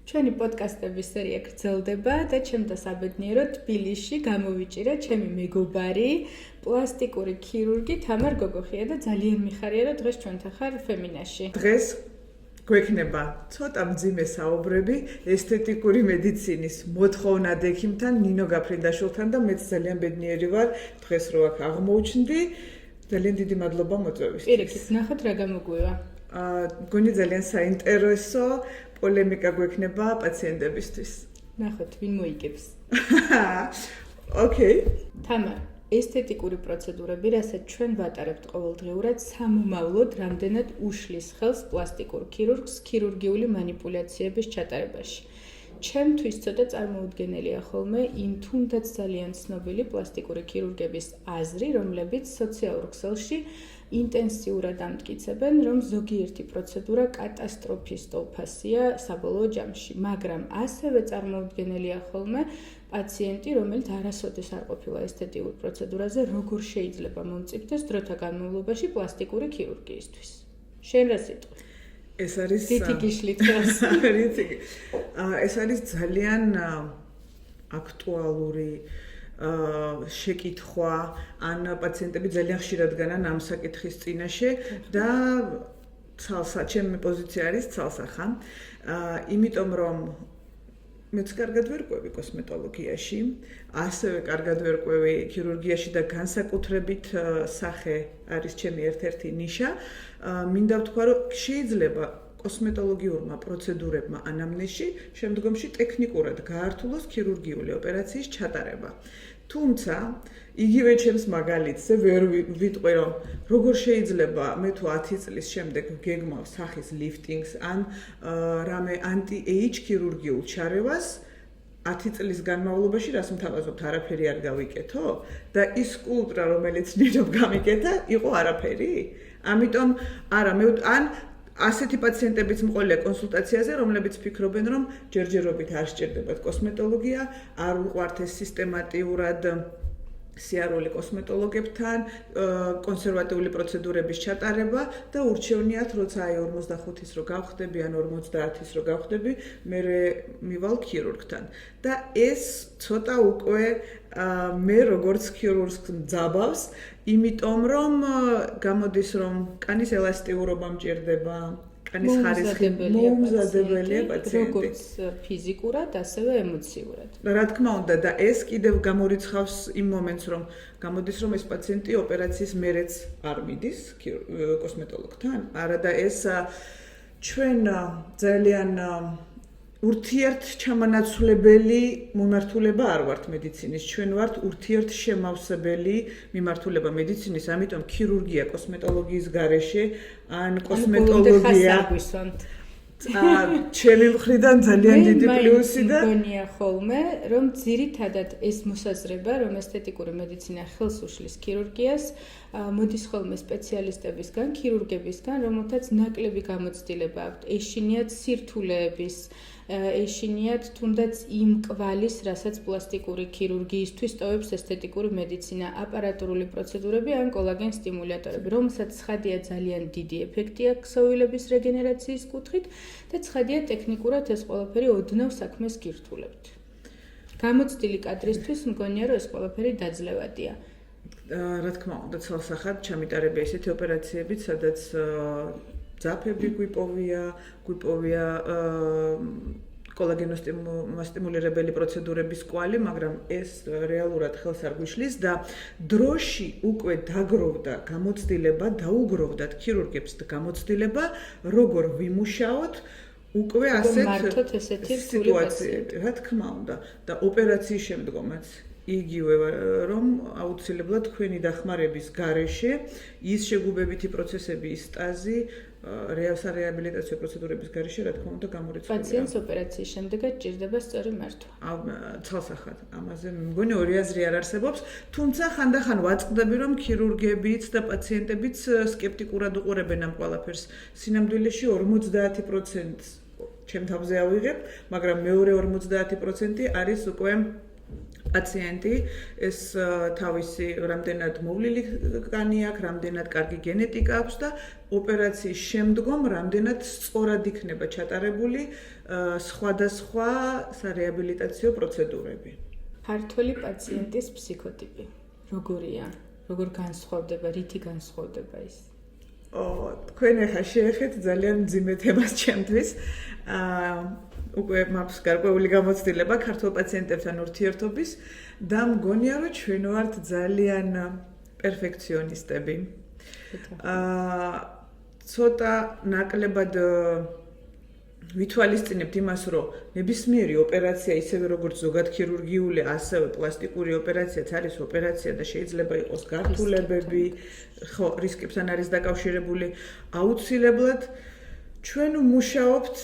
ჩვენი პოდკასტების სერია გრძელდება და ჩემთან საბედნიეროდ თბილისში გამოვიჭირა ჩემი მეგობარი, პლასტიკური ქირურგი თამარ გოგოხია და ძალიან მიხარია, რომ დღეს ჩვენთან ხარ ფემინაში. დღეს გვექნება ცოტა მძიმე საუბრები ესთეტიკური მედიცინის მოთხოვნად ექიმთან ნინო გაფრინდაშვილთან და მეც ძალიან ბედნიერი ვარ დღეს რო აქ აღმოუჩნდი. ძალიან დიდი მადლობა მოწვევისთვის. პირიქით, ნახოთ რა გამოგვივა. მგონი ძალიან საინტერესო პოლემიკა გვექნება პაციენტებისთვის. ნახოთ, ვინ მოიგებს. ოკეი. თამარ, ესთეტიკური პროცედურები, რასაც ჩვენ ვატარებთ ყოველდღიურად, სამომავლოდ რამდენად უშლის ხელს პლასტიკურ ქირურგს ქირურგიული მანიპულაციების ჩატარებაში. ჩემთვის ცოტა წარმოუდგენელია ხოლმე იმ თუნდაც ძალიან ცნობილი პლასტიკური ქირურგების აზრი, რომლებიც სოციალურ ქსელში ინტენსიურად ამტკიცებენ, რომ ზოგიერთი პროცედურა კატასტროფის ტოლფასია საბოლოო ჯამში, მაგრამ ასევე წარმოუდგენელია ხოლმე პაციენტი, რომელიც არასოდეს არ ყოფილა ესთეტიურ პროცედურაზე, როგორ შეიძლება მომწიფდეს დროთა განმავლობაში პლასტიკური ქირურგიისთვის. შენ რა სიტყვი? ეს არის რითი გიშლით ხელს? ეს არის ძალიან აქტუალური შეკითხვა, ან პაციენტები ძალიან ხშირად განან ამ საკითხის წინაშე და ჩემი პოზიცია არის ცალსახა. იმიტომ რომ მეც კარგად ვერ ყვევი კოსმეტოლოგიაში, ასევე კარგად ვერ ყვევი ქირურგიაში და განსაკუთრებით სახე არის ჩემი ერთ-ერთი ნიშა. მინდა ვთქვა, რომ შეიძლება კოსმეტოლოგიურმა პროცედურებმა ანამნეზში შემდგომში ტექნიკურად გაართულოს ქირურგიული ოპერაციის ჩატარება. თუმცა, იგივე ჩემს მაგალითზე ვერ ვიტყვი, რომ როგორ შეიძლება მე თუ 10 წლის შემდეგ გეგმავ სახის ლიფტინგს ან რამე ანტი-ეიჯ ქირურგიულ ჩარევას 10 წლის განმავლობაში რას მთავაზობთ, არაფერი არ გავიკეთო და ის სკულპტურა, რომელიც ნინომ გამიკეთა, იყო არაფერი? ამიტომ არა, მე ან ასეთი პაციენტებიც მყოლია კონსულტაციაზე, რომლებიც ფიქრობენ, რომ ჯერჯერობით არ სჭირდებათ კოსმეტოლოგია, არ უყვართ ეს სისტემატიურად სიარული კოსმეტოლოგებთან, კონსერვატიული პროცედურების ჩატარება და ურჩევნიათ, როცა აი 45-ის რო გავხდები ან 50-ის რო გავხდები, მე მივალ ქირურგთან. და ეს ცოტა უკვე მე როგორც ქირურგს მძაბავს, იმიტომ რომ გამოდის რომ კანის ელასტიურობა მჭირდება, კანის ხარისხი მოუმზადებელია პაციენტი. როგორც ფიზიკურად, ასევე ემოციურად. რა თქმა უნდა და ეს კიდევ გამორიცხავს იმ მომენტს, რომ გამოდის რომ ეს პაციენტი ოპერაციის მერეც არ მიდის კოსმეტოლოგთან. არა და ეს ჩვენ ძალიან ურთიერთჩამანაცვლებელი მიმართულება არ ვართ მედიცინის. ჩვენ ვართ ურთიერთშემავსებელი მიმართულება მედიცინის, ამიტომ ქირურგია კოსმეტოლოგიის გარეშე ან კოსმეტოლოგია ჩემი მხრიდან ძალიან დიდი პლუსი და მგონია ხოლმე, რომ ძირითადად ეს მოსაზრება, რომ ესთეტიკური მედიცინა ხელს უშლის ქირურგიას, მოდის ხოლმე სპეციალისტებისგან, ქირურგებისგან, რომელთაც ნაკლები გამოცდილება აქვთ, ეშინიათ სირთულეების, ეშინიათ თუნდაც იმ კვალის, რასაც პლასტიკური ქირურგიისთვის ტოვებს ესთეტიკური მედიცინა, აპარატურული პროცედურები ან კოლაგენ სტიმულატორები, რომელსაც ცხადია ძალიან დიდი ეფექტი აქვს ქსოვილების რეგენერაციის კუთხით და ცხადია ტექნიკურად ეს ყველაფერი ოდნავ საქმეს გირთულებთ. გამოცდილი კადრისთვის მგონია, რომ ეს ყველაფერი დაძლევადია. რა თქმა უნდა, ცალსახად ჩამიტარებია ესეთი ოპერაციებიც, სადაც ძაფები გვიპოვია კოლაგენოსტიმულირებელი პროცედურების კვალი, მაგრამ ეს რეალურად ხელს არ გვიშლის და დროში უკვე დაგროვდა გამოცდილება, დაუგროვდათ ქირურგებს გამოცდილება, როგორ ვიმუშაოთ უკვე ასეთ სიტუაციებში. რა თქმა უნდა და ოპერაციის შემდგომაც იგივე რომ აუცილებლად თქვენი დახმარების გარეშე ის შეგუბებითი პროცესები, ის სტაზი რეაბილიტაციო პროცედურების გარეშე რა თქმა უნდა გამორიცხულია. პაციენტს ოპერაციის შემდეგაც ჭირდება სწორი მართვა. ცალსახად, ამაზე მგონი ორი აზრი არ არსებობს, თუმცა ხანდახან ვაწყდები რომ ქირურგებიც და პაციენტებიც სკეპტიკურად უყურებენ ამ ყველაფერს. სინამდვილეში 50% ჩემ თავზე ავიღებ, მაგრამ მეორე 50% არის უკვე პაციენტი ეს თავისი რამდენად მოვლილი კანი აქვს, რამდენად კარგი გენეტიკა აქვს და ოპერაციის შემდგომ რამდენად სწორად იქნება ჩატარებული სხვადასხვა სარეაბილიტაციო პროცედურები. ქართველი პაციენტის ფსიქოტიპი როგორია? როგორ განსხვავდება, რითი განსხვავდება ის? თქვენ ახლა შეეხეთ ძალიან მძიმე თემას ჩემთვის. უკვე მაქვს გარკვეული გამოცდილება ქართულ პაციენტებთან ურთიერთობის და მგონია რომ ჩვენ ვართ ძალიან პერფექციონისტები. ცოტა ნაკლებად ვითვალისწინებთ იმას, რომ ნებისმიერი ოპერაცია, ისევე როგორც ზოგად ქირურგიული, ასევე პლასტიკური ოპერაციაც არის ოპერაცია და შეიძლება იყოს გართულებები, ხო, რისკებთან არის დაკავშირებული. აუცილებლად ჩვენ ვმუშაობთ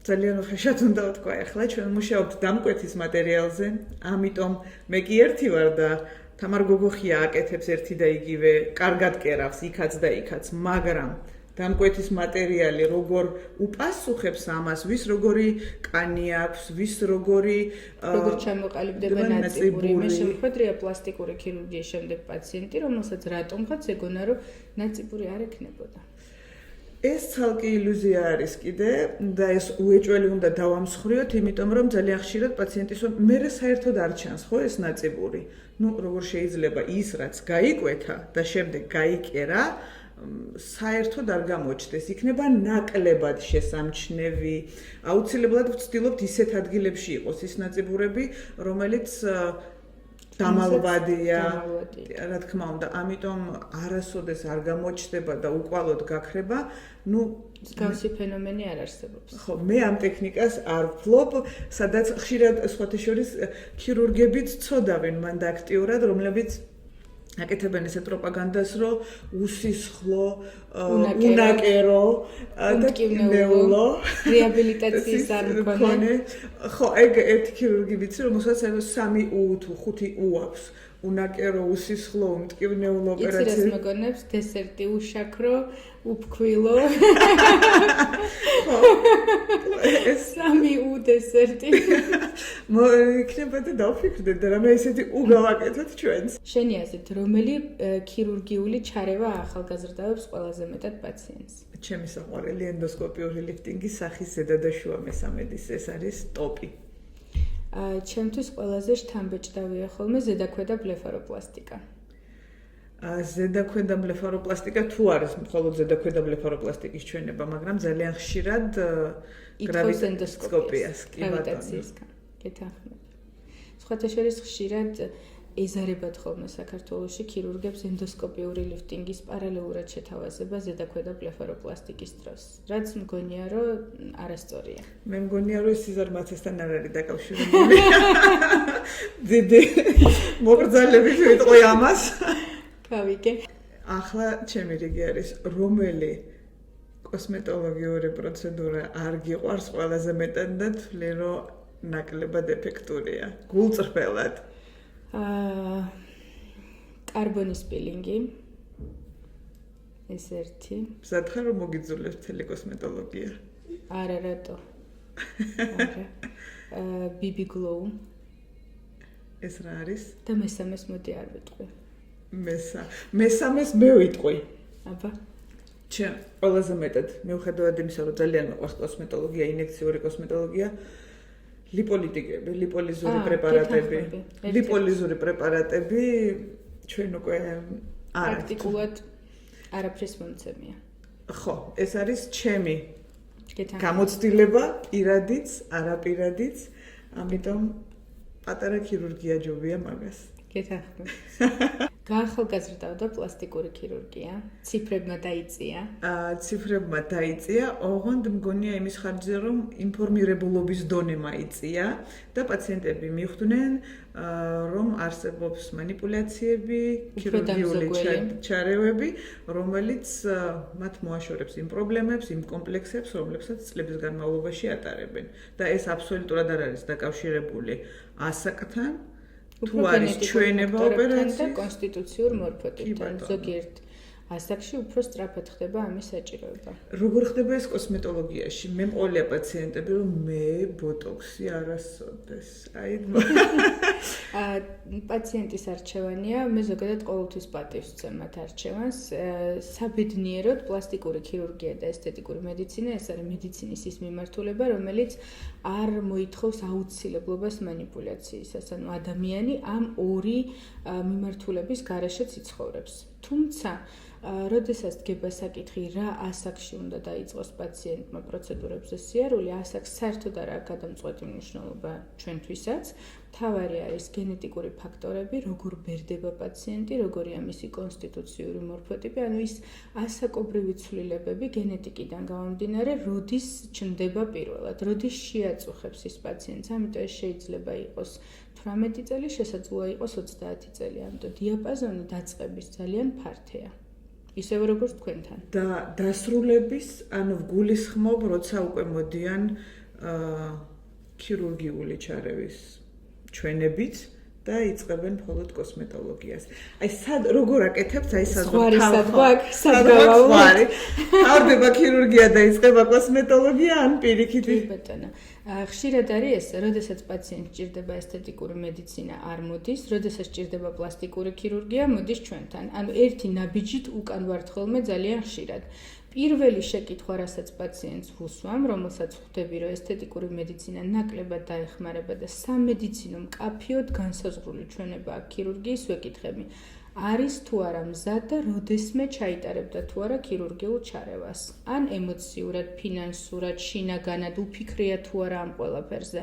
ძალიან უხეშად უნდა ვთქვა ახლა, ჩვენ ვმუშაობთ დამკვეთის მატერიალზე, ამიტომ მე კი ერთი ვარ და თამარ გოგოხია აკეთებს ერთი და იგივე, კარგად კერავს იქაც და იქაც, მაგრამ დამკვეთის მატერიალი როგორ უპასუხებს ამას, ვის როგორი კანი აქვს, ვის როგორ ჩამოყალიბდება ნაწიბური. მე შემხვედრია პლასტიკური ქირურგიის შემდეგ პაციენტი, რომელსაც რატომღაც ეგონა, რომ ნაწიბური არ ექნებოდა. ეს ცალკე ილუზია არის კიდე და ეს უეჭველი უნდა დავამსხვრიოთ, იმიტომ რომ ძალიან ხშირად პაციენტის მე საერთოდ არ ჩანს ხო ეს ნაწიბური. როგორ შეიძლება ის რაც გაიკვეთა და შემდეგ გაიკერა საერთოდ არ გამოჩნდეს, იქნება ნაკლებად შესამჩნევი. აუცილებლად ვცდილობთ ისეთ ადგილებში იყოს ის ნაწიბურები, რომელიც დამალვადია, რა თქმა უნდა, ამიტომ არასოდეს არ გამოჩნდება და უკვალოდ გაქრება, მსგავსი ფენომენი არ არსებობს. ხო, მე ამ ტექნიკას არ ვფლობ, სადაც ხშირად სხვათა შორის ქირურგებიც ცოდავენ მანდ აქტიურად, რომლებიც აკეთებენ ესეთ პროპაგანდას, რომ უსისხლო, უნაკერო და მკივნეულო რეაბილიტაციის არ მქონე. ხო, ეგ ერთი ქირურგი ვიცი, რომელსაც 3 U თუ 5 U აქვს. უნაკერო, უსისხლო, მკივნეულო ოპერაცია. იცი რას მოგონებს? დესერტი უშაქრო, უფქვილო. ეს 3 U დესერტი. იქნება და დავფიქრდეთ და რამე ესეთი U გავაკეთოთ ჩვენს. შენი აზრით, რომელი ქირურგიული ჩარევა ახალგაზრდავებს ყველაზე მეტად პაციენტს? ჩემი საყვარელი ენდოსკოპიური ლიფტინგის სახის ზედა და შუა მესამედის, ეს არის ტოპი. ჩემთვის ყველაზე შთამბეჭდავია ხოლმე ზედაქვედა ბლეფაროპლასტიკა. ზედაქვედა ბლეფაროპლასტიკა თუ არის მხოლოდ ზედაქვედა ბლეფაროპლასტიკის ჩვენება, მაგრამ ძალიან ხშირად გრავიტასკოპიას, გრავიტაციისგან. გეთანხმები. სხვათა შორის ხშირად ეზარებათ ხოლმე საქართველოში ქირურგებს ენდოსკოპიური ლიფტინგის პარალელურად შეთავაზება ზედაქვედა ბლეფაროპლასტიკის დროს, რაც მგონია, რომ არასწორია. მე მგონია, რომ ეს სიზარმაცესთან არ არის დაკავშირებული. დიდი მოგრძალებით ვიტყვი ამას. გავიგე. ახლა ჩემი რიგი არის, რომელი კოსმეტოლოგიური პროცედურა არ გიყვარს ყველაზე მეტად და თვლი, რომ ნაკლებად ეფექტურია, გულწრფელად. კარბონის პილინგი ეს ერთი. მზადხარ რომ მოგიძულებს მთელი კოსმეტოლოგია? არა, რატო? BB Glow. ეს რა არის? და მესამეს მოდი არ ვიტყვი. მესამეს მე ვიტყვი. აბა. ჩემ ყველაზე მეტად მიუხედავად იმისა, რომ ძალიან მეყვარს კოსმეტოლოგია, ინექციური კოსმეტოლოგია, ლიპოლიტიკები, ლიპოლიზური პრეპარატები. ლიპოლიზური პრეპარატები ჩვენ უკვე პრაქტიკულად არაფრის მომცემია. ხო, ეს არის ჩემი გამოცდილება, პირადიც, არაპირადიც, ამიტომ პატარა ქირურგია ჯობია მაგას. გეთანხმები. გაახალგაზრდავდა პლასტიკური ქირურგია, ციფრებმა დაიწია. ციფრებმა დაიწია, ოღონდ მგონია იმის ხარჯზე, რომ ინფორმირებულობის დონე მაიწია და პაციენტები მიხვდნენ, რომ არსებობს манипуляციები, ქირურგიული ჩარევები, რომელიც მათ მოაშორებს იმ პრობლემებს, იმ კომპლექსებს, რომლებსაც წლების განმავლობაში ატარებენ. და ეს აბსოლუტურად არ არის დაკავშირებული ასაკთან. თუ არის ჩვენება ოპერაციის და კონსტიტუციურ მორფოტიპთან, ზოგიერთ ასაკში უფრო სწრაფად ხდება ამის საჭიროება. როგორ ხდება ეს კოსმეტოლოგიაში? მე მყოლია პაციენტები, რომ მე ბოტოქსი არასოდეს. აი პაციენტის არჩევანია, მე ზოგადად ყოველთვის პატივს ვცემ მათ არჩევანს. საბედნიეროდ პლასტიკური ქირურგია და ესთეტიკური მედიცინა ეს არის მედიცინის ის მიმართულება, რომელიც არ მოითხოვს აუცილებლობას манипуляციისას. ანუ ადამიანი ამ ორი მიმართულების გარეშეც იცხოვრებს. თუმცა როდესაც დგება საკითხი რა ასაკში უნდა დაიწყოს პაციენტმა პროცედურებზე სიარული, ასაკს საერთოდ არ აქვს გადამწყვეტი მნიშვნელობა ჩვენთვისაც. მთავარი არის გენეტიკური ფაქტორები, როგორ ბერდება პაციენტი, როგორია მისი კონსტიტუციური მორფოტიპი, ანუ ის ასაკობრივი ცვლილებები გენეტიკიდან გამომდინარე, როდის ჩნდება პირველად, როდის შეაწუხებს ის პაციენტს. ამიტომ ეს შეიძლება იყოს 18 წელი, შესაძლოა იყოს 30 წელი, ამიტომ დიაპაზონი დაწყების ძალიან ფართეა. ისევე როგორც თქვენთან. და დასრულების, ანუ გულისხმობ, როცა უკვე მოდიან ქირურგიული ჩარევის ჩვენებით და იწყებენ მხოლოდ კოსმეტოლოგიას. აი როგორ აკეთებთ აი სადღაც თავდება ქირურგია და იწყება კოსმეტოლოგია ან პირიქით? ბატონო. ხშირად არის ეს, როდესაც პაციენტს ჭირდება ესთეტიკური მედიცინა არ მოდის, როდესაც ჭირდება პლასტიკური ქირურგია მოდის ჩვენთან. ანუ ერთი ნაბიჯით უკან ვართ ხოლმე ძალიან ხშირად. პირველი შეკითხვა, რასაც პაციენტს ვუსვამ, რომელსაც ხვდები, რომ ესთეტიკური მედიცინა ნაკლებად დაეხმარება და სამედიცინო მკაფიოდ განსაზღვრული ჩვენება აქვს ქირურგიის, ვეკითხები. არის თუ არა მზად და როდესმე ჩაიტარებდა თუ არა ქირურგიულ ჩარევას. ან ემოციურად, ფინანსურად, შინაგანად უფიქრია თუ არა ამ ყველაფერზე.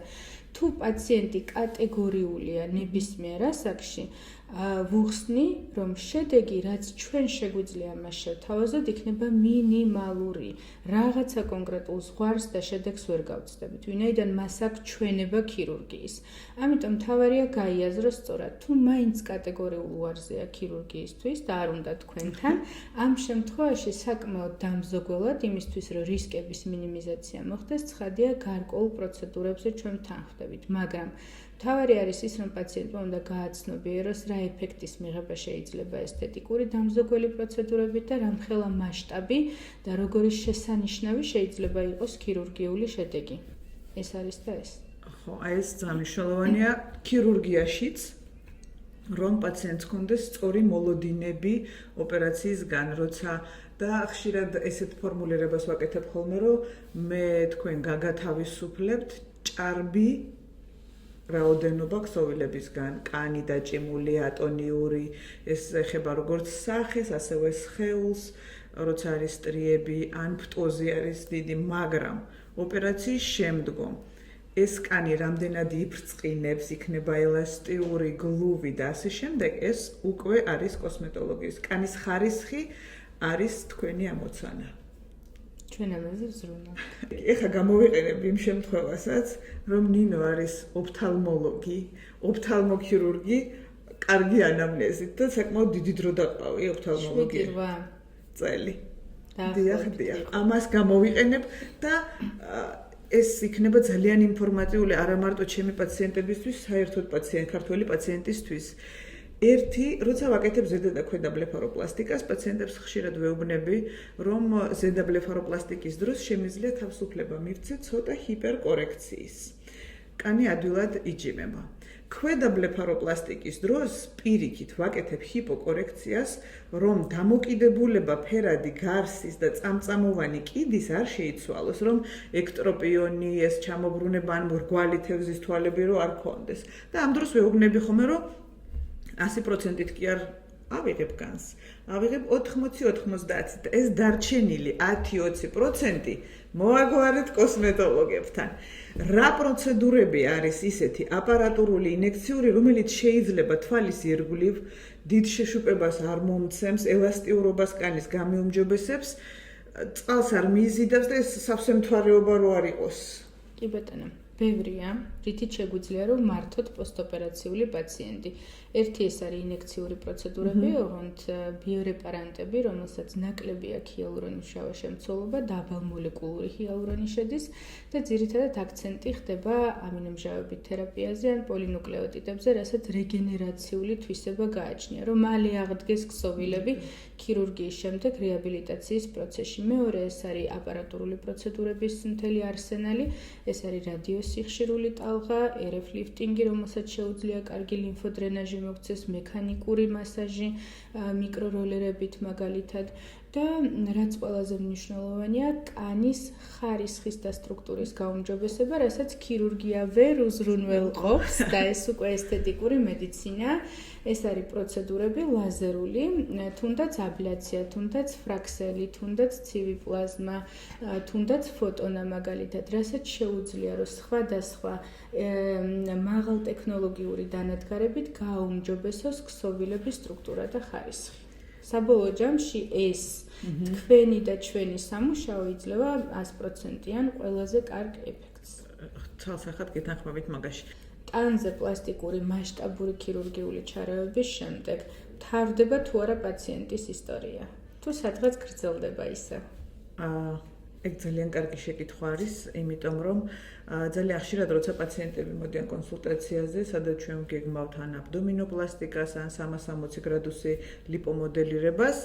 თუ პაციენტი კატეგორიულია ნებისმიერ ასაკში, ვუხსნი, რომ შედეგი, რაც ჩვენ შეგვიძლია მას შევთავაზოთ, იქნება მინიმალური. რაღაცა კონკრეტულ ზღვარს და შედეგს ვერ გავწდებით, ვინაიდან მას აქვს ჩვენება ქირურგიის. ამიტომ მთავარია გაიაზროს სწორად, თუ მაინც კატეგორიულ უარზეა ქირურგიისთვის და არ უნდა თქვენთან, ამ შემთხვევაში საკმაოდ დამზოგველად იმისთვის, რომ რისკების მინიმიზაცია მოხდეს, ცხადია გარკვეულ პროცედურებზე ჩვენ თანხმდებით, მაგრამ მთავარი არის ის, რომ პაციენტმა უნდა გააცნობიეროს, რა ეფექტის მიღება შეიძლება ესთეტიკური დამზოგველი პროცედურებით და რამხელა მასშტაბი და როგორი შესანიშნავი შეიძლება იყოს ქირურგიული შედეგი. ეს არის და ეს. ხო, აი ეს ძალიან მნიშვნელოვანია ქირურგიაშიც, რომ პაციენტს ჰქონდეს სწორი მოლოდინები ოპერაციისგან, როცა და ხშირად ესეთ ფორმულირებას ვაკეთებ ხოლმე, რომ მე თქვენ გაგათავისუფლებთ ჭარბი რაოდენობა ქსოვილებისგან, კანი დაჭიმული, ატონიური, ეს ეხება როგორც სახეს, ასევე სხეულს, როცა არის სტრიები, ან ფტოზი არის დიდი, მაგრამ ოპერაციის შემდგომ ეს კანი რამდენად იფრწყინებს, იქნება ელასტიური, გლუვი და ასე შემდეგ, ეს უკვე არის კოსმეტოლოგიის. კანის ხარისხი არის თქვენი ამოცანა. ჩვენ ამაზე ვზრუნავთ. ეხლა გამოვიყენებ იმ შემთხვევასაც, რომ ნინო არის ოფთალმოლოგი, ოფთალმოქირურგი, კარგი ანამნეზით და საკმაოდ დიდი დრო დაყავი ოფთალმოლოგიაში. 7 წელი. დიახ. ამას გამოვიყენებ და ეს იქნება ძალიან ინფორმატიული არა მარტო ჩემი პაციენტებისთვის, საერთოდ ქართველი პაციენტისთვის. ერთი, როცა ვაკეთებ ზედა და ქვედა ბლეფაროპლასტიკას, პაციენტებს ხშირად ვეუბნები, რომ ზედა ბლეფაროპლასტიკის დროს შემიძლია თავისუფლება მივცეთ ცოტა ჰიპერკორექციის. კანი ადვილად იჯიმება. ქვედა ბლეფაროპლასტიკის დროს პირიქით ვაკეთებ ჰიპოკორექციას, რომ დამოკიდებულება ფერადი გარსის და წამწამოვანი კიდის არ შეიცვალოს, რომ ექტროპიონი, ეს ჩამობრუნება ან მრგვალი თევზის თვალები რო არ ქონდეს. და ამ დროს ვეუბნები ხოლმე, რომ 100%-ით კი არ ავიღებ განს. ავიღებ 80-90 და ეს დარჩენილი 10-20% მოაგვარეთ კოსმეტოლოგებთან. რა პროცედურები არის ისეთი აპარატურული ინექციური, რომელიც შეიძლება თვალის ირგვლივ დიდ შეშუპებას არ მომცემს, ელასტიურობას კანის გამიუმჯობესებს, წყალს არ მიიზიდავს და ეს სავსე მთვარეობა რო არ იყოს. კი ბატონო. ბევრია, რითიც შეგვიძლია რომ მართოთ პოსტოპერაციული პაციენტი. ერთი ეს არის ინექციური პროცედურები, ოღონდ ბიორეპარანტები, რომელსაც ნაკლები აქვს ჰიალურონმშრალ შემცველობა, დაბალმოლეკულური ჰიალურონი შედის და ძირითადად აქცენტი ხდება ამინომჟავებით თერაპიაზე ან პოლინუკლეოტიდებზე, რასაც რეგენერაციული თვისება გააჩნია, რომ მალე აღდგეს ქსოვილები ქირურგიის შემდეგ რეაბილიტაციის პროცესში. მეორე ეს არის აპარატურული პროცედურების მთელი არსენალი, ეს არის რადიოსიხშირული ტალღა, RF ლიფტინგი, რომელსაც შეუძლია კარგი ლიმფოდრენაჟი მოგცეს, მექანიკური მასაჟი, მიკროროლერებით მაგალითად და რაც ყველაზე მნიშვნელოვანია, კანის ხარისხის და სტრუქტურის გაუმჯობესება, რასაც ქირურგია ვერ უზრუნველყოფს და ეს უკვე ესთეტიკური მედიცინა. ეს არის პროცედურები ლაზერული, თუნდაც აბლაცია, თუნდაც ფრაქსელი, თუნდაც ცივი პლაზმა, თუნდაც ფოტონა მაგალითად, რასაც შეუძლია რომ სხვადასხვა მაღალტექნოლოგიური დანადგარებით გააუმჯობესოს ქსოვილების სტრუქტურა და ხარისხი. საბოლოო ჯამში ეს თქვენი და ჩვენი სამუშაო იძლევა 100%-იან ყველაზე კარგ ეფექტს. ცალსახად გეთანხმებით მაგაში. ტანზე პლასტიკური მასშტაბური ქირურგიული ჩარევების შემდეგ მთავრდება თუ არა პაციენტის ისტორია. თუ სადღაც გრძელდება ისე. ეგ ძალიან კარგი შეკითხვა არის, იმიტომ რომ ძალიან ხშირად როცა პაციენტები მოდიან კონსულტაციაზე, სადაც ჩვენ გეგმავთ ან აბდომინოპლასტიკას, ან 360 გრადუსი ლიპომოდელირებას,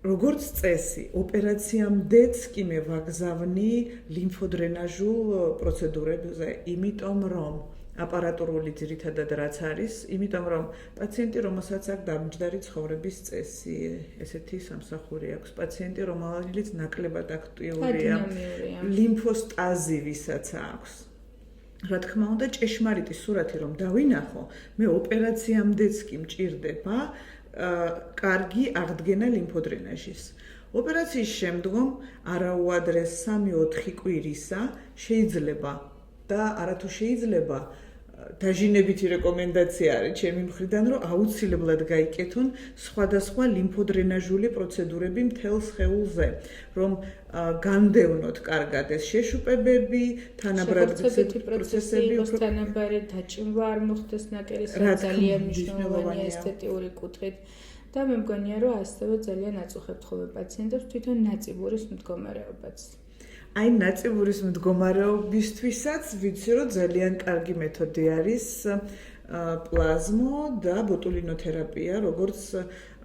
როგორც წესი, ოპერაციამდეც კი მე ვაგზავნი ლიმფოდრენაჟულ პროცედურებზე, იმიტომ რომ აპარატურული ძირითადად რაც არის, იმიტომ რომ პაციენტი, რომელსაც აქვს დამჯდარი ცხოვრების წესი, ესეთი სამსახური აქვს, პაციენტი, რომელიც ნაკლებად აქტიურია, ლიმფოსტაზი ვისაც აქვს. რა თქმა უნდა, ჭეშმარიტი სურათი რომ დავინახო, მე ოპერაციამდეც კი მჭირდება კარგი აღდგენა ლიმფოდრენაჟის. ოპერაციის შემდგომ არაუადრეს 3-4 კვირისა შეიძლება და არათუ შეიძლება დაჟინებითი რეკომენდაცია არის ჩემი მხრიდან, რომ აუცილებლად გაიკეთონ სხვადასხვა ლიმფოდრენაჟული პროცედურები მთელ სხეულზე, რომ განდევნოთ კარგად ეს შეშუპებები, თანაბრად პროცესები, თანაბარი დაჭიმვა არ მოხდეს ნაკერის, ძალიან მნიშვნელოვანია ესთეტიური კუთხით. და მე მგონია, რომ ასევე ძალიან აწუხებთ ხოლმე პაციენტებს თვითონ ნაწიბურის მდგომარეობაც. აი ნაწიბურის მდგომარეობისთვისაც ვიცი, რომ ძალიან კარგი მეთოდი არის პლაზმო და ბოტულინოთერაპია, როგორც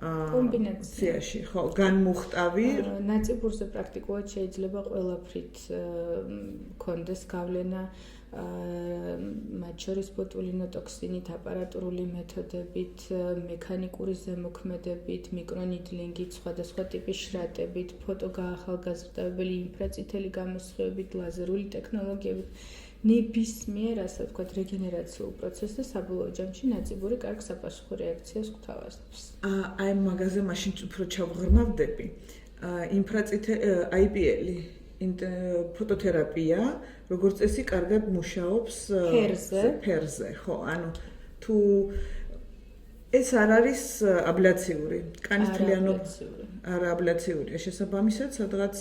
კომბინაციაში, ხო, განმუხტავი. ნაწიბურზე პრაქტიკულად შეიძლება ყველაფრით კონდეს გავლენა, მათ შორის ბოტულინოტოქსინით, აპარატურული მეთოდებით, მექანიკური ზემოქმედებით, მიკრონიდლინგით, სხვადასხვა ტიპის შრატებით, ფოტოგაახალგაზრდებელი ინფრაწითელი გამოსხივებით, ლაზერული ტექნოლოგიებით. ნებისმიერ, ასე ვთქვათ, რეგენერაციულ პროცესზე საბოლოო ჯამში ნაწიბური კარგ საპასუხო რეაქციას გვთავაზობს. აი მაგაზე მაშინ უფრო ჩავღრმავდები. IPL-ი ფოტოთერაპია, როგორც წესი, კარგად მუშაობს ფერზე, ხო, ანუ თუ ეს არ არის აბლაციური, კანის თლიანობა არა აბლაციურია, შესაბამისად, სადღაც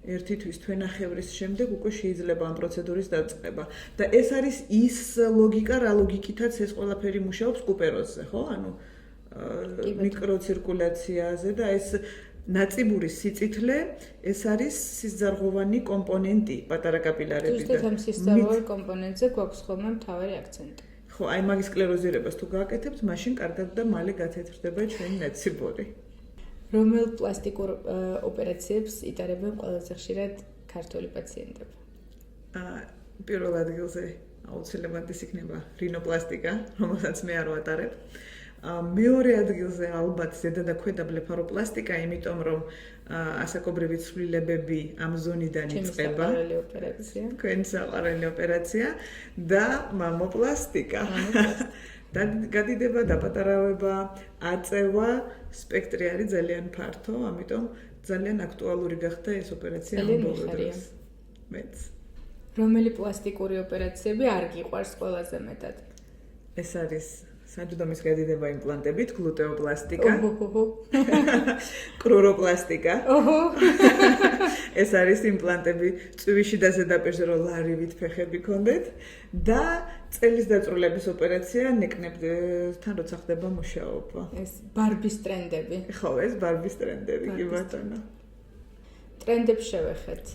1 თვის თვენახევრის შემდეგ უკვე შეიძლება ამ პროცედურის დაწყება. და ეს არის ის ლოგიკა, რა ლოგიკითაც ეს ყველაფერი მუშაობს კუპეროზზე, ხო? ანუ მიკროცირკულაციაზე და ეს ნაწიბურის სიწითლე, ეს არის სისძარღვოვანი კომპონენტი პატარა კაპილარებიდან. ზუსტად ამ სისძარღვოვან კომპონენტზე გვაქვს ხოლმე მთავარი აქცენტი. ხო, აი მაგის სკლეროზირებას თუ გააკეთებთ, მაშინ კარგად და მალე გათეთრდება ჩვენი ნაწიბური. რომელ პლასტიკურ ოპერაციებს იტარებენ ყველაზე ხშირად ქართველი პაციენტები? პირველ ადგილზე აუცილებლად ის იქნება რინოპლასტიკა, რომელსაც მე არ ვატარებ. მეორე ადგილზე ალბათ ზედა და ქვედა ბლეფაროპლასტიკა, იმიტომ რომ ასაკობრივი ცვლილებები ამ ზონიდან იწყება. თქვენი საყვარელი ოპერაცია და მამოპლასტიკა. და გადიდება დაპატარავება, აწევა, სპექტრი არის ძალიან ფართო, ამიტომ ძალიან აქტუალური გახდა ეს ოპერაცია ამ ბოლო დროს. მეც. რომელი პლასტიკური ოპერაციები არ გიყვარს ყველაზე მეტად? ეს არის საჯდომის გადიდება იმპლანტებით, გლუტეოპლასტიკა, კრუროპლასტიკა. ეს არის იმპლანტები წვიში და ზედაპირზე რომ ლარივით ფეხები გქონდეთ და წელის დაწვრილების ოპერაცია ნეკნებთან როცა ხდება მუშაობა. ეს ბარბის ტრენდები. ხო, ეს ბარბის ტრენდები, კი ბატონო. ტრენდებს შევეხეთ.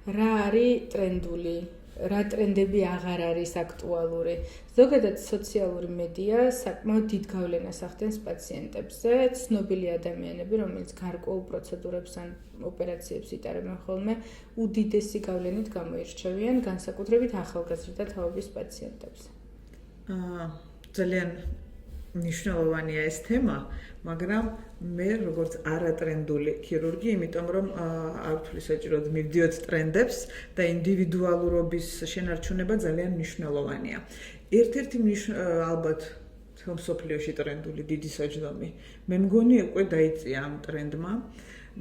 რა არის ტრენდული? რა ტრენდები აღარ არის აქტუალური. ზოგადად სოციალური მედია საკმაოდ დიდ გავლენას ახდენს პაციენტებზე, ცნობილი ადამიანები, რომელიც გარკვეულ პროცედურებს ან ოპერაციებს იტარებენ ხოლმე, უდიდესი გავლენით გამოირჩევიან, განსაკუთრებით ახალგაზრდა თაობის პაციენტებზე. ძალიან მნიშვნელოვანია ეს თემა, მაგრამ მე როგორც არატრენდული ქირურგი, იმიტომ რომ არ ვთვლი საჭიროდ მივდიოთ ტრენდებს და ინდივიდუალურობის შენარჩუნება ძალიან მნიშვნელოვანია. ერთ-ერთი ალბათ მსოფლიოში ტრენდული დიდი საჯდომი. მე მგონი უკვე დაიწია ამ ტრენდმა,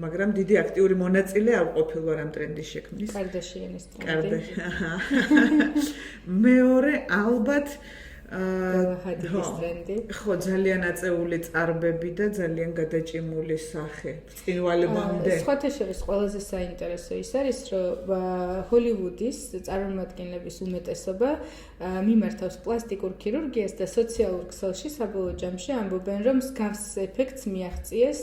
მაგრამ დიდი აქტიური მონაწილე არ ყოფილვარ ამ ტრენდის შექმნის. კარდაშიანის ტრენდი. მეორე ალბათ ჰადის ტრენდი. ხო, ძალიან აწეული წარბები და ძალიან გადაჭიმული სახე. წინვალებამდე. სხვათა შორის ყველაზე საინტერესო ის არის, რომ ჰოლივუდის წარმომადგენლების უმეტესობა მიმართავს პლასტიკურ ქირურგიას და სოციალურ ქსელში საბოლოო ჯამში ამბობენ, რომ მსგავს ეფექტს მიაღწიეს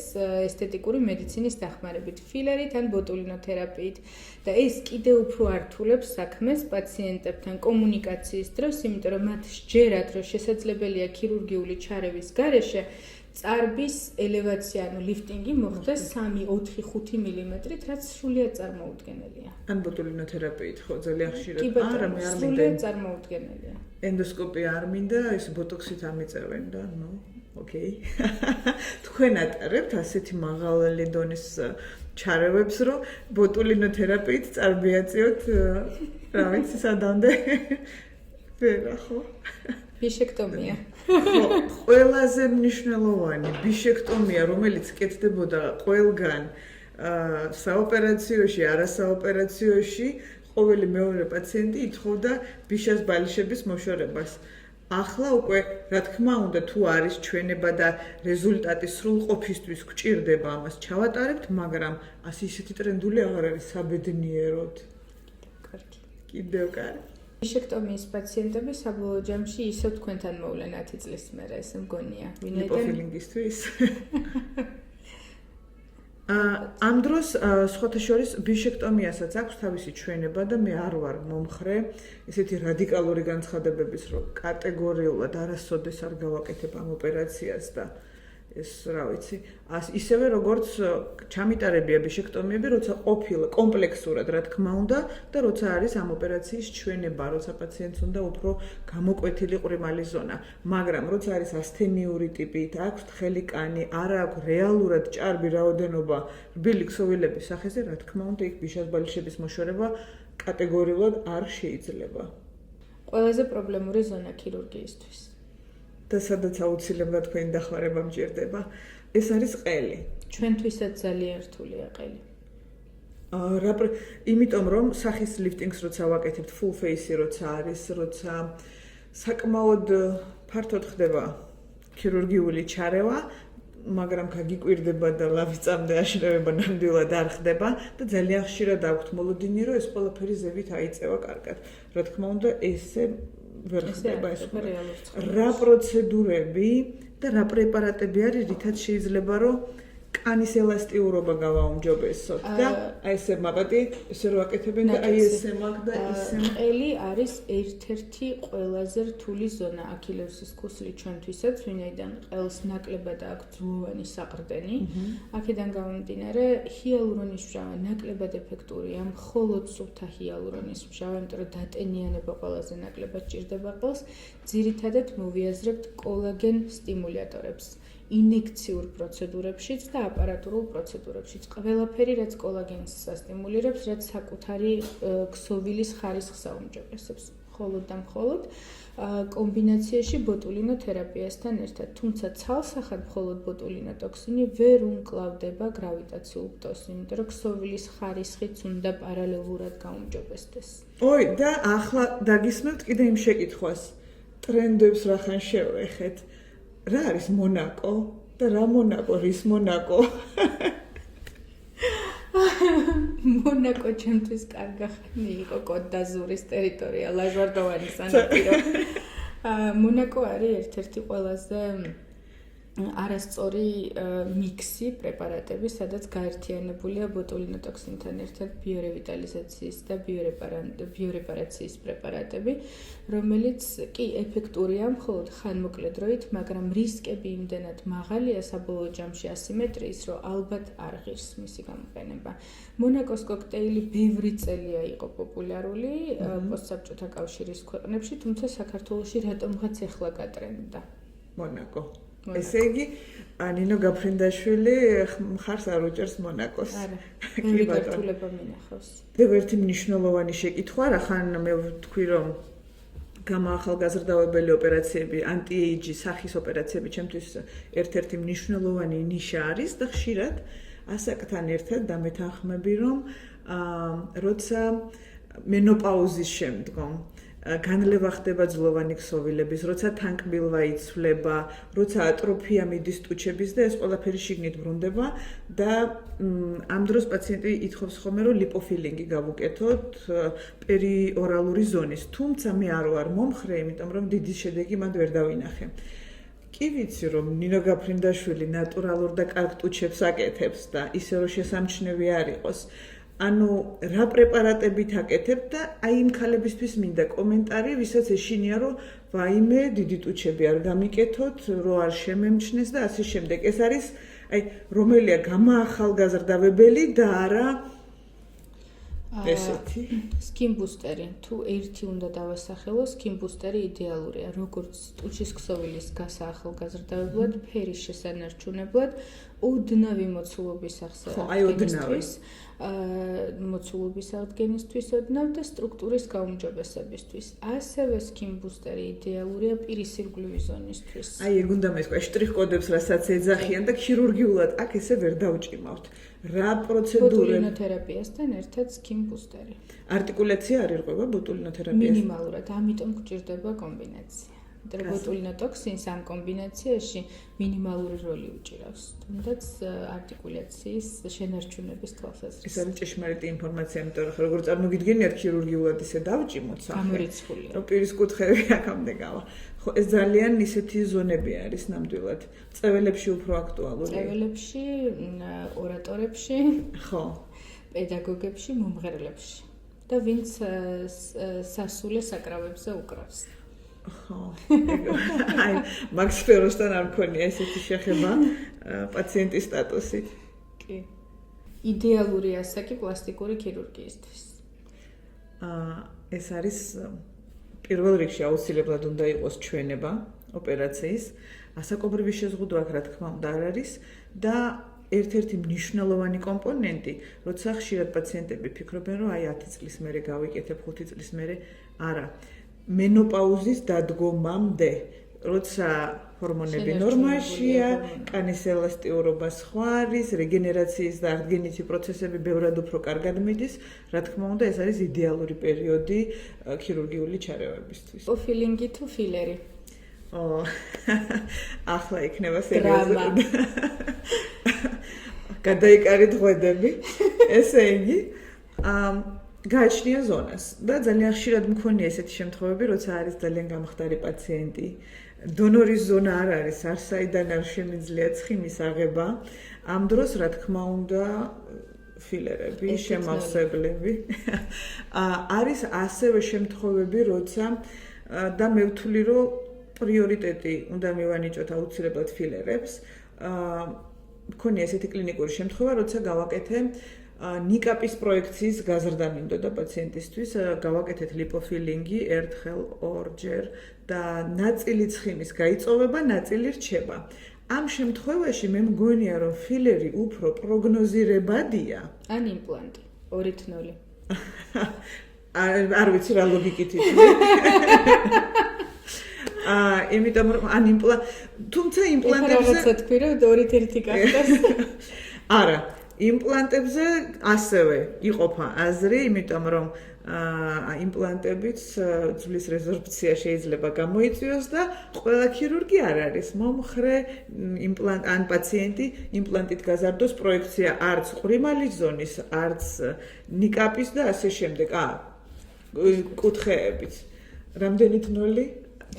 ესთეტიკური მედიცინის დახმარებით, ფილერით ან ბოტულინოთერაპიით და ეს კიდევ უფრო ართულებს საქმეს პაციენტებთან კომუნიკაციის დროს, იმიტომ რომ მათ სჯერათ, რომ შესაძლებელია ქირურგიული ჩარევის გარეშე წარბის ელევაცია, ანუ ლიფტინგი მოხდეს 3-4-5 მილიმეტრით, რაც სრულიად წარმოუდგენელია. ან ბოტულინოთერაპიით, ხო, ძალიან ხშირად. არა, მე არ მინდა. სრულიად წარმოუდგენელია. ენდოსკოპია არ მინდა, ეს ბოტოქსით ამიწევენ და, ოკეი. თქვენ ატარებთ ასეთი მაღალი დონის ჩარევებს, რომ ბოტულინოთერაპიით წარბი აწიოთ, რა ვიცი, სადამდე. ვერა, ხო? ბიშექტომია. ხო, ყველაზე მნიშვნელოვანი ბიშექტომია, რომელიც კეთდებოდა ყველგან საოპერაციოში, არასაოპერაციოში, ყოველი მეორე პაციენტი ითხოვდა ბიშას ბალიშების მოშორებას. ახლა უკვე, რა თქმა უნდა, თუ არის ჩვენება და რეზულტატი სრულყოფისთვის გვჭირდება ამას ჩავატარებთ, მაგრამ ისეთი ტრენდული აღარ არის საბედნიეროდ. კარგი. კიდევ კარგი. ბიშექტომიის პაციენტები საბოლოო ჯამში ისევ თქვენთან მოვლენ 10 წლის მერე, ეს მგონია. ლიპოფილინგისთვის. ამ დროს სხვათა შორის ბიშექტომიასაც აქვს თავისი ჩვენება და მე არ ვარ მომხრე ესეთი რადიკალური განცხადებების, რომ კატეგორიულად არასოდეს არ გავაკეთებ ამ ოპერაციას და ეს რა ვიცი, ისევე როგორც ჩამიტარებია ბიშექტომიები, როცა ყოფილა კომპლექსურად, რა თქმა უნდა, და როცა არის ამ ოპერაციის ჩვენება, როცა პაციენტს უნდა უფრო გამოკვეთილი ყვრიმალის ზონა, მაგრამ როცა არის ასთენიური ტიპით, აქვს თხელი კანი, არ აქვს რეალურად ჭარბი რაოდენობა რბილი ქსოვილების სახეზე, რა თქმა უნდა, იქ ბიშას ბალიშების მოშორება კატეგორიულად არ შეიძლება. ყველაზე პრობლემური ზონა ქირურგიისთვის. და სადაც აუცილებლად თქვენი დახმარება მჭირდება, ეს არის ყელი. ჩვენთვისაც ძალიან რთულია ყელი. იმიტომ რომ სახის ლიფტინგს როცა ვაკეთებთ, full face-ი როცა არის, როცა საკმაოდ ფართოდ ხდება ქირურგიული ჩარევა, მაგრამ გაგიკვირდება და ლავიწამდე აშრევება ნამდვილად არ ხდება და ძალიან ხშირად აქვთ მოლოდინი, რომ ეს ყველაფერი ზევით აიწევა კარგად. რა თქმა უნდა, ესე ვერ ხდება ეს. რა პროცედურები და რა პრეპარატები არის, რითაც შეიძლება რომ კანის ელასტიურობა გავაუმჯობესოთ და აი ესე მაპატი ესე რომ აკეთებენ და აი ესე მაგ და ისე. ყელი არის ერთ-ერთი ყველაზე რთული ზონა აქილევსის ქუსლი ჩვენთვისაც, ვინაიდან ყელს ნაკლებად აქვს ძვლოვანი საყრდენი. აქედან გამომდინარე, ჰიალურონის მჟავა ნაკლებად ეფექტურია, მხოლოდ სუფთა ჰიალურონის მჟავა, იმიტომ რომ დატენიანება ყველაზე ნაკლებად ჭირდება ყელს. ძირითადად მოვიაზრებთ კოლაგენ სტიმულატორებს. ინექციურ პროცედურებშიც და აპარატურულ პროცედურებშიც. ყველაფერი, რაც კოლაგენს სასტიმულირებს, რაც საკუთარი ქსოვილის ხარისხს აუმჯობესებს. მხოლოდ და მხოლოდ კომბინაციაში ბოტულინოთერაპიასთან ერთად. თუმცა ცალსახად მხოლოდ ბოტულინოტოქსინი ვერ უმკლავდება გრავიტაციულ ბტოს, იმიტომ რომ ქსოვილის ხარისხიც უნდა პარალელურად გაუმჯობესდეს. ой, და ახლა დაგისმევთ კიდე იმ შეკითხვას. ტრენდებს რახან შევეხეთ? რა არის მონაკო და რა მონაკო, რის მონაკო? მონაკო ჩემთვის კარგი ხანი იყო კოტ-დაზურის ტერიტორია, ლაჟვარდოვანი სანაპირო. მონაკო არის ერთ-ერთი ყველაზე არასწორი მიქსი პრეპარატები, სადაც გაერთიანებულია ბოტულინოტოქსინთან ერთად ბიორევიტალიზაციის და ბიორეპარაციის პრეპარატები, რომელიც კი ეფექტურია მხოლოდ ხანმოკლე დროით, მაგრამ რისკები იმდენად მაღალია საბოლოო ჯამში ასიმეტრიის, რომ ალბათ არ ღირს მისი გამოყენება. მონაკოს კოქტეილი ბევრი წელია იყო პოპულარული პოსტსაბჭოთა კავშირის ქვეყნებში, თუმცა საქართველოში რატომღაც ეხლა გატრენდა. მონაკო. ესე იგი, ნინო გაფრინდაშვილი მხარს არ უჭერს მონაკოს. არა, ბევრი გართულება მინახავს. ერთი მნიშვნელოვანი შეკითხვა, რახან მე ვთქვი, რომ გამაახალგაზრდავებელი ოპერაციები, ანტი-ეიჯი სახის ოპერაციები ჩემთვის ერთ-ერთი მნიშვნელოვანი ნიშა არის და ხშირად ასაკთან ერთად დამეთანხმები, რომ როცა მენოპაუზის შემდგომ განლევა ხდება ძვლოვანი ქსოვილების, როცა თანკბილვა იცვლება, როცა ატროფია მიდის ტუჩების და ეს ყველაფერი შიგნით ბრუნდება და ამ დროს პაციენტი ითხოვს ხოლმე, რომ ლიპოფილინგი გავუკეთოთ პერიორალური ზონის. თუმცა მე არ ვარ მომხრე, იმიტომ რომ დიდი შედეგი მანდ ვერ დავინახე. კი ვიცი, რომ ნინო გაფრინდაშვილი ნატურალურ და კარგ ტუჩებს აკეთებს და ისე რომ შესამჩნევი არ იყოს. ანუ რა პრეპარატებით აკეთებთ და აი იმ ქალებისთვის მინდა კომენტარი, ვისაც ეშინია, რომ ვაიმე, დიდი ტუჩები არ გამიკეთოთ, რომ არ შემემჩნეს და ასე შემდეგ. ეს არის აი რომელია გამაახალგაზრდავებელი და არა ესეთი სკინ ბუსტერი. თუ ერთი უნდა დავასახელო, სკინ ბუსტერი იდეალურია, როგორც ტუჩის ქსოვილის გასაახალგაზრდავებლად, ფერის შესანარჩუნებლად, ოდნავი მოცულობის აღსანიშნავად. მოცულობის აღდგენისთვის ოდნავ და სტრუქტურის გაუმჯობესებისთვის. ასევე სკინ ბუსტერი იდეალურია პირის ირგვლივი ზონისთვის. აი ეგ უნდა მესვა შტრიხ-კოდებს რასაც ეძახიან და ქირურგიულად აქ ესე ვერ დავჭიმავთ. რა პროცედურები? ბოტულინოთერაპიასთან ერთად სკინ ბუსტერი. არტიკულაცია არ ირღვევა ბოტულინოთერაპიას? მინიმალურად, ამიტომ გვჭირდება კომბინაცია. ბოტულინოტოქსინს ამ კომბინაციაში მინიმალური როლი უჭირავს, თუნდაც არტიკულაციის შენარჩუნების თვალსაზრისით. ეს არის ჭეშმარიტი ინფორმაცია, იმიტომ რომ როგორ წარმოგიდგენიათ ქირურგიულად ისე დავჭიმოთ სახე. გამორიცხულია. რომ პირის კუთხეები აქამდე გავა. ხო, ეს ძალიან ისეთი ზონები არის ნამდვილად. წეველებში უფრო აქტუალური. წეველებში, ორატორებში, ხო, პედაგოგებში, მომღერლებში და ვინც სასულე საკრავებზე უკრავს. ხო. აი, მაქს სფეროსთან არ მქონია ესეთი შეხება პაციენტის სტატუსით. კი. იდეალური ასაკი პლასტიკური ქირურგიისთვის. ეს არის პირველ რიგში აუცილებლად უნდა იყოს ჩვენება ოპერაციის, ასაკობრივი შეზღუდვა აქ რა თქმა უნდა არ არის და ერთ-ერთი მნიშვნელოვანი კომპონენტი, როცა ხშირად პაციენტები ფიქრობენ, რომ აი 10 წლის მერე გავიკეთებ, 5 წლის მერე, არა. მენოპაუზის დადგომამდე, როცა ჰორმონები ნორმაშია, კანის ელასტიურობა სხვა არის, რეგენერაციის და აღდგენითი პროცესები ბევრად უფრო კარგად მიდის, რა თქმა უნდა, ეს არის იდეალური პერიოდი ქირურგიული ჩარევებისთვის. ლიპოფილინგი თუ ფილერი? ახლა იქნება სერიოზული. გადაიკარით ღვედები. ესე იგი, გააჩნია ზონას და ძალიან ხშირად მქონია ესეთი შემთხვევები, როცა არის ძალიან გამხდარი პაციენტი. დონორის ზონა არ არის, არ საიდან არ შემიძლია ცხიმის აღება. ამ დროს, რა თქმა უნდა, ფილერები, შემავსებლები. არის ასევე შემთხვევები, როცა და მე ვთვლი, რომ პრიორიტეტი უნდა მივანიჭოთ აუცილებლად ფილერებს. მქონია ესეთი კლინიკური შემთხვევა, როცა გავაკეთე ნიკაპის პროექციის გაზრდა მინდოდა პაციენტისთვის, გავაკეთეთ ლიპოფილინგი ერთხელ, ორჯერ და ნაწილი ცხიმის გაიწოვება, ნაწილი რჩება. ამ შემთხვევაში მე მგონია, რომ ფილერი უფრო პროგნოზირებადია. ან იმპლანტი, 2-0. არ ვიცი რა ლოგიკით ითვლი. იმიტომ რომ ან თუმცა იმპლანტებზე რაღაცა თქვი, რომ 2-1 გახდეს. არა. იმპლანტებზე ასევე იყოფა აზრი, იმიტომ რომ იმპლანტებით ძვლის რეზორბცია შეიძლება გამოიწვიოს და ყველა ქირურგი არ არის მომხრე იმპლანტ ან პაციენტი იმპლანტით გაზარდოს პროექცია არც ყრიმალის ზონის, არც ნიკაპის და ასე შემდეგ. კუთხეებით. რამდენით 0?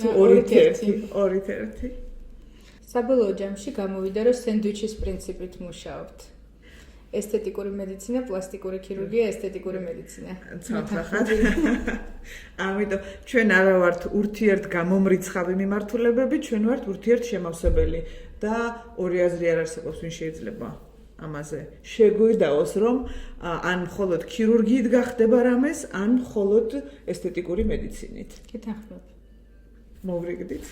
2-1. საბოლოო ჯამში გამოვიდა, რომ სენდვიჩის პრინციპით მუშაობთ. ესთეტიკური მედიცინა, პლასტიკური ქირურგია, ესთეტიკური მედიცინა. ცალსახად. ამიტომ ჩვენ არა ვართ ურთიერთ გამომრიცხავი მიმართულებები, ჩვენ ვართ ურთიერთ შემავსებელი და ორი აზრი არ არსებობს, ვინ შეიძლება ამაზე შეგვიდაოს, რომ ან მხოლოდ ქირურგიით გახდება რამეს, ან მხოლოდ ესთეტიკური მედიცინით. გითანხმებ. მოვრიგდით.